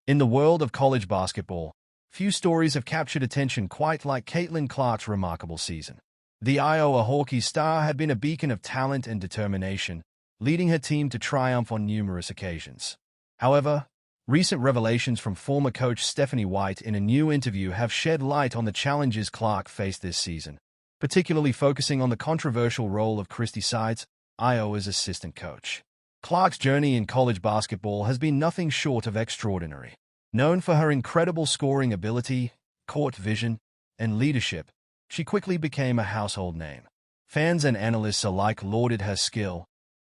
In the world of college basketball, few stories have captured attention quite like Caitlin Clark's remarkable season. The Iowa Hawkeyes star had been a beacon of talent and determination, leading her team to triumph on numerous occasions. However, recent revelations from former coach Stephanie White in a new interview have shed light on the challenges Clark faced this season, particularly focusing on the controversial role of Christie Sides, Iowa's assistant coach. Clark's journey in college basketball has been nothing short of extraordinary. Known for her incredible scoring ability, court vision, and leadership, she quickly became a household name. Fans and analysts alike lauded her skill,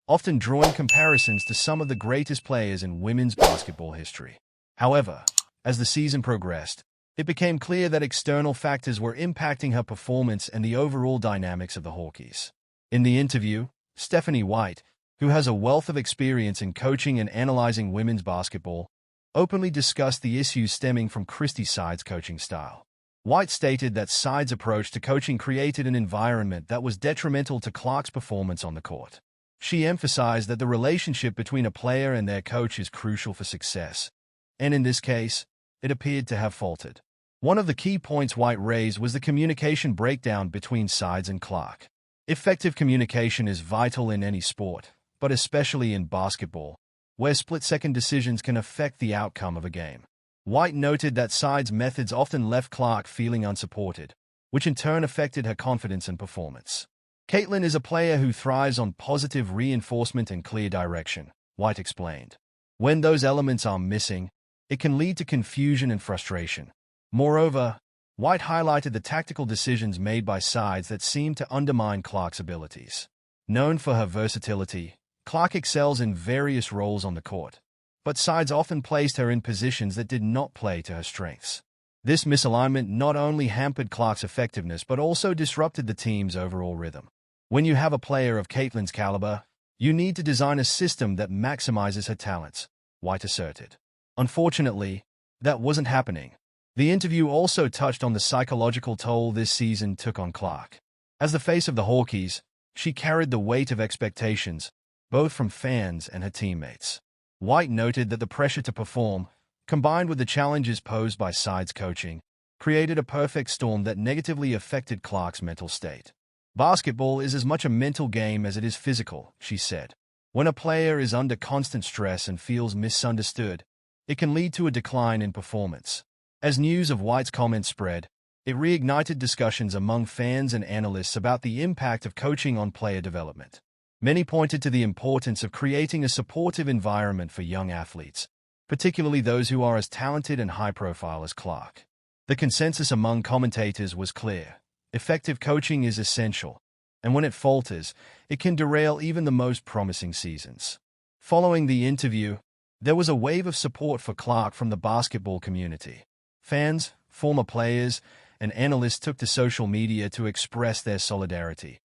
often drawing comparisons to some of the greatest players in women's basketball history. However, as the season progressed, it became clear that external factors were impacting her performance and the overall dynamics of the Hawkeyes. In the interview, Stephanie White, who has a wealth of experience in coaching and analyzing women's basketball, openly discussed the issues stemming from Christie Sides' coaching style. White stated that Sides' approach to coaching created an environment that was detrimental to Clark's performance on the court. She emphasized that the relationship between a player and their coach is crucial for success, and in this case, it appeared to have faltered. One of the key points White raised was the communication breakdown between Sides and Clark. Effective communication is vital in any sport, but especially in basketball, where split-second decisions can affect the outcome of a game. White noted that Sides' methods often left Clark feeling unsupported, which in turn affected her confidence and performance. Caitlin is a player who thrives on positive reinforcement and clear direction, White explained. When those elements are missing, it can lead to confusion and frustration. Moreover, White highlighted the tactical decisions made by Sides that seemed to undermine Clark's abilities. Known for her versatility, Clark excels in various roles on the court, but Sides often placed her in positions that did not play to her strengths. This misalignment not only hampered Clark's effectiveness but also disrupted the team's overall rhythm. When you have a player of Caitlin's caliber, you need to design a system that maximizes her talents, White asserted. Unfortunately, that wasn't happening. The interview also touched on the psychological toll this season took on Clark. As the face of the Hawkeyes, she carried the weight of expectations, both from fans and her teammates. White noted that the pressure to perform, combined with the challenges posed by Sides' coaching, created a perfect storm that negatively affected Clark's mental state. Basketball is as much a mental game as it is physical, she said. When a player is under constant stress and feels misunderstood, it can lead to a decline in performance. As news of White's comments spread, it reignited discussions among fans and analysts about the impact of coaching on player development. Many pointed to the importance of creating a supportive environment for young athletes, particularly those who are as talented and high-profile as Clark. The consensus among commentators was clear. Effective coaching is essential, and when it falters, it can derail even the most promising seasons. Following the interview, there was a wave of support for Clark from the basketball community. Fans, former players, and analysts took to social media to express their solidarity,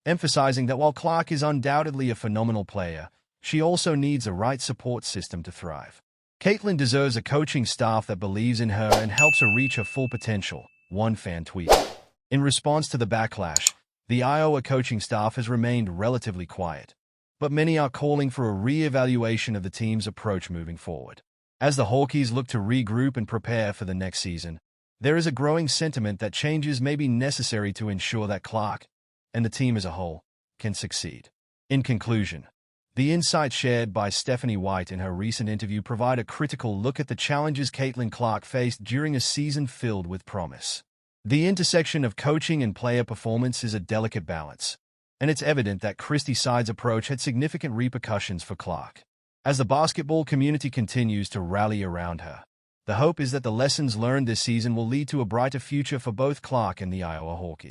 emphasizing that while Clark is undoubtedly a phenomenal player, she also needs a right support system to thrive. Caitlin deserves a coaching staff that believes in her and helps her reach her full potential, one fan tweeted. In response to the backlash, the Iowa coaching staff has remained relatively quiet, but many are calling for a re-evaluation of the team's approach moving forward. As the Hawkeyes look to regroup and prepare for the next season, there is a growing sentiment that changes may be necessary to ensure that Clark, and the team as a whole, can succeed. In conclusion, the insights shared by Stephanie White in her recent interview provide a critical look at the challenges Caitlin Clark faced during a season filled with promise. The intersection of coaching and player performance is a delicate balance, and it's evident that Christie Sides' approach had significant repercussions for Clark. As the basketball community continues to rally around her, the hope is that the lessons learned this season will lead to a brighter future for both Clark and the Iowa Hawkeyes.